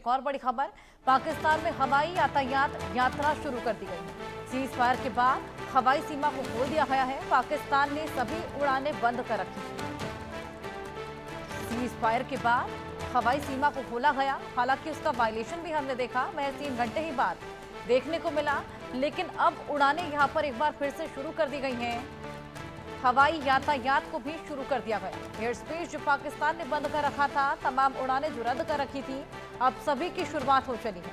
एक और बड़ी खबर, पाकिस्तान में हवाई यातायात यात्रा शुरू कर दी गई है। सीज फायर के बाद हवाई सीमा को खोल दिया गया है। पाकिस्तान ने सभी उड़ानें बंद कर रखी हैं। सीज फायर के बाद हवाई सीमा को खोला गया, हालांकि उसका वायलेशन भी हमने देखा, महज 3 घंटे ही बाद देखने को मिला, लेकिन अब उड़ानें यहां पर एक बार फिर से शुरू कर दी गई हैं। हवाई यातायात को भी शुरू कर दिया गया। एयर स्पेस जो पाकिस्तान ने बंद कर रखा था, तमाम उड़ानें जो रद्द कर रखी थी, अब सभी की शुरुआत हो चली है।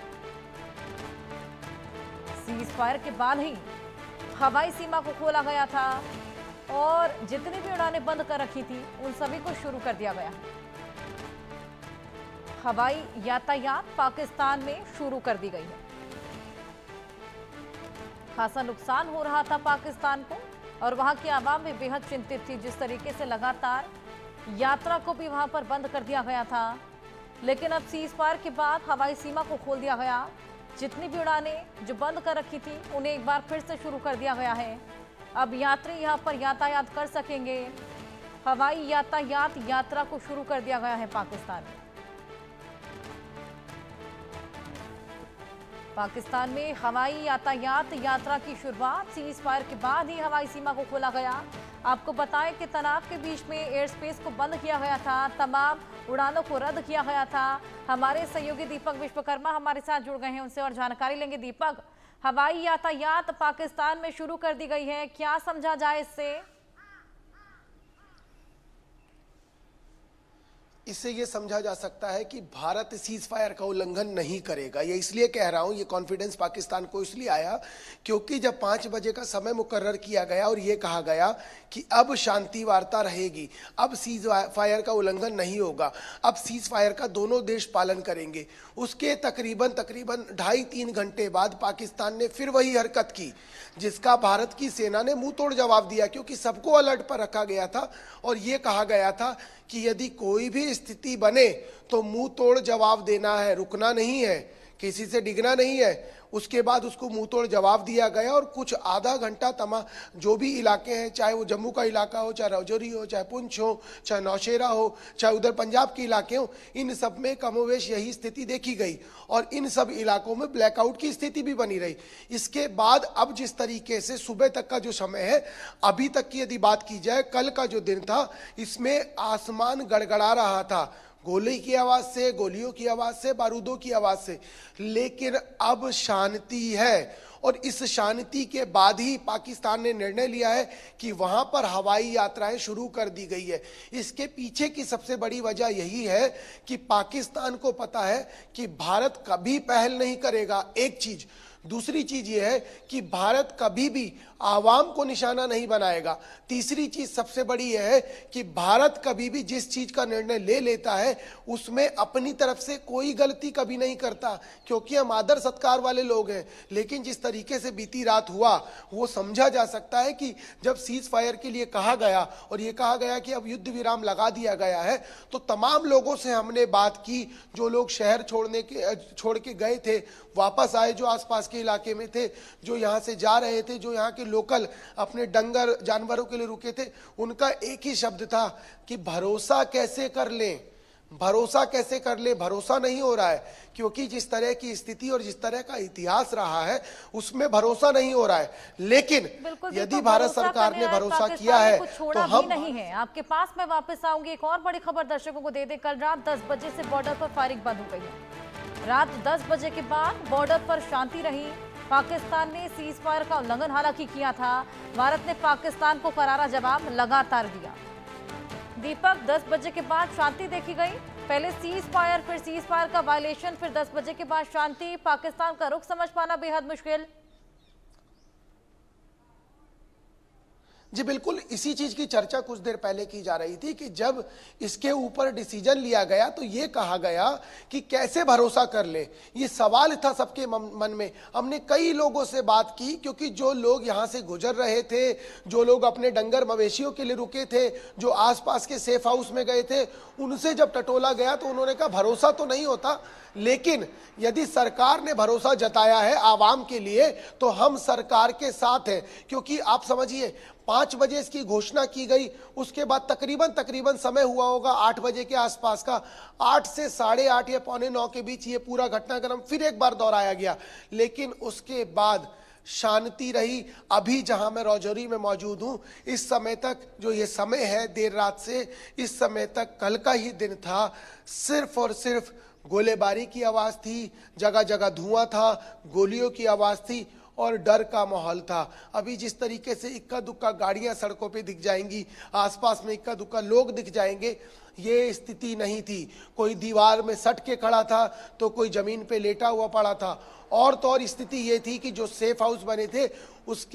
सीज फायर के बाद ही हवाई सीमा को खोला गया था और जितनी भी उड़ानें बंद कर रखी थी, उन सभी को शुरू कर दिया गया। हवाई यातायात पाकिस्तान में शुरू कर दी गई है। खासा नुकसान हो रहा था पाकिस्तान को और वहां की आवाम भी बेहद चिंतित थी। जिस तरीके से लगातार यात्रा को भी वहां पर बंद कर दिया गया था, लेकिन अब सीज फायर के बाद हवाई सीमा को खोल दिया गया। जितनी भी उड़ानें जो बंद कर रखी थी, उन्हें एक बार फिर से शुरू कर दिया गया है। अब यात्री यहां पर यातायात कर सकेंगे। हवाई यातायात यात्रा को शुरू कर दिया गया है पाकिस्तान में। पाकिस्तान में हवाई यातायात यात्रा की शुरुआत सीज फायर के बाद ही हवाई सीमा को खोला गया। आपको बताएं कि तनाव के बीच में एयर स्पेस को बंद किया गया था, तमाम उड़ानों को रद्द किया गया था। हमारे सहयोगी दीपक विश्वकर्मा हमारे साथ जुड़ गए हैं, उनसे और जानकारी लेंगे। दीपक, हवाई यातायात पाकिस्तान में शुरू कर दी गई है, क्या समझा जाए इससे? इससे ये समझा जा सकता है कि भारत सीज फायर का उल्लंघन नहीं करेगा। ये इसलिए कह रहा हूं, ये कॉन्फिडेंस पाकिस्तान को इसलिए आया क्योंकि जब 5 बजे का समय मुकर्रर किया गया और ये कहा गया कि अब शांति वार्ता रहेगी, अब सीज फायर का उल्लंघन नहीं होगा, अब सीज फायर का दोनों देश पालन करेंगे, उसके तकरीबन 2.5-3 घंटे बाद पाकिस्तान ने फिर वही हरकत की जिसका भारत की सेना ने मुंह तोड़ जवाब दिया, क्योंकि सबको अलर्ट पर रखा गया था और ये कहा गया था कि यदि कोई भी स्थिति बने तो मुंह तोड़ जवाब देना है, रुकना नहीं है, किसी से डिगना नहीं है। उसके बाद उसको मुंह तोड़ जवाब दिया गया और कुछ आधा घंटा जो भी इलाके हैं, चाहे वो जम्मू का इलाका हो, चाहे राजौरी हो, चाहे पुंछ हो, चाहे नौशेरा हो, चाहे उधर पंजाब के इलाके हो, इन सब में कमोवेश यही स्थिति देखी गई और इन सब इलाकों में ब्लैकआउट की स्थिति भी बनी रही। इसके बाद अब जिस तरीके से सुबह तक का जो समय है, अभी तक की यदि बात की जाए, कल का जो दिन था, इसमें आसमान गड़गड़ा रहा था, गोली की आवाज से, गोलियों की आवाज से, बारूदों की आवाज से, लेकिन अब शांति है और इस शांति के बाद ही पाकिस्तान ने निर्णय लिया है कि वहां पर हवाई यात्राएं शुरू कर दी गई है। इसके पीछे की सबसे बड़ी वजह यही है कि पाकिस्तान को पता है कि भारत कभी पहल नहीं करेगा, एक चीज। दूसरी चीज यह है कि भारत कभी भी आवाम को निशाना नहीं बनाएगा। तीसरी चीज सबसे बड़ी यह है कि भारत कभी भी जिस चीज का निर्णय ले लेता है उसमें अपनी तरफ से कोई गलती कभी नहीं करता, क्योंकि हम आदर सत्कार वाले लोग हैं। लेकिन जिस तरीके से बीती रात हुआ, वो समझा जा सकता है कि जब सीज फायर के लिए कहा गया और ये कहा गया कि अब युद्ध विराम लगा दिया गया है, तो तमाम लोगों से हमने बात की, जो लोग शहर छोड़ के गए थे, वापस आए, जो आसपास के इलाके में थे, जो यहाँ से जा रहे थे, जो यहाँ के लोकल अपने डंगर जानवरों के लिए रुके थे, उनका एक ही शब्द था कि भरोसा कैसे कर लें, भरोसा कैसे कर ले। भरोसा नहीं हो रहा है, क्योंकि जिस तरह की स्थिति और जिस तरह का इतिहास रहा है उसमें भरोसा नहीं हो रहा है। लेकिन यदि भारत सरकार ने भरोसा किया है तो हम नहीं है। आपके पास मैं वापस आऊंगी। एक और बड़ी खबर दर्शकों को दे दें, कल रात 10 बजे से बॉर्डर पर फायरिंग बंद हो गई है। रात 10 बजे के बाद बॉर्डर पर शांति रही। पाकिस्तान ने सीज फायर का उल्लंघन हालांकि किया था, भारत ने पाकिस्तान को करारा जवाब लगातार दिया। दीपक, 10 बजे के बाद शांति देखी गई, पहले सीज फायर, फिर सीज फायर का वायलेशन, फिर 10 बजे के बाद शांति। पाकिस्तान का रुख समझ पाना बेहद मुश्किल। जी बिल्कुल, इसी चीज की चर्चा कुछ देर पहले की जा रही थी कि जब इसके ऊपर डिसीजन लिया गया तो ये कहा गया कि कैसे भरोसा कर ले। ये सवाल था सबके मन में। हमने कई लोगों से बात की, क्योंकि जो लोग यहाँ से गुजर रहे थे, जो लोग अपने डंगर मवेशियों के लिए रुके थे, जो आसपास के सेफ हाउस में गए थे, उनसे जब टटोला गया तो उन्होंने कहा भरोसा तो नहीं होता, लेकिन यदि सरकार ने भरोसा जताया है आवाम के लिए तो हम सरकार के साथ हैं। क्योंकि आप समझिए, 5 बजे इसकी घोषणा की गई, उसके बाद तकरीबन समय हुआ होगा 8 बजे के आसपास का। 8 से 8:30 या 8:45 के बीच ये पूरा घटनाक्रम फिर एक बार दोहराया गया, लेकिन उसके बाद शांति रही। अभी जहां मैं रौजौरी में मौजूद हूं, इस समय तक जो ये समय है देर रात से इस समय तक कल का ही दिन था, सिर्फ और सिर्फ गोलीबारी की आवाज थी, जगह जगह धुआं था, गोलियों की आवाज थी और डर का माहौल था। अभी जिस तरीके से इक्का दुक्का गाड़ियां सड़कों पे दिख जाएंगी, आसपास में इक्का दुक्का लोग दिख जाएंगे, ये स्थिति नहीं थी। कोई दीवार में सट के खड़ा था तो कोई जमीन पे लेटा हुआ पड़ा था, और तो और स्थिति ये थी कि जो सेफ हाउस बने थे उसके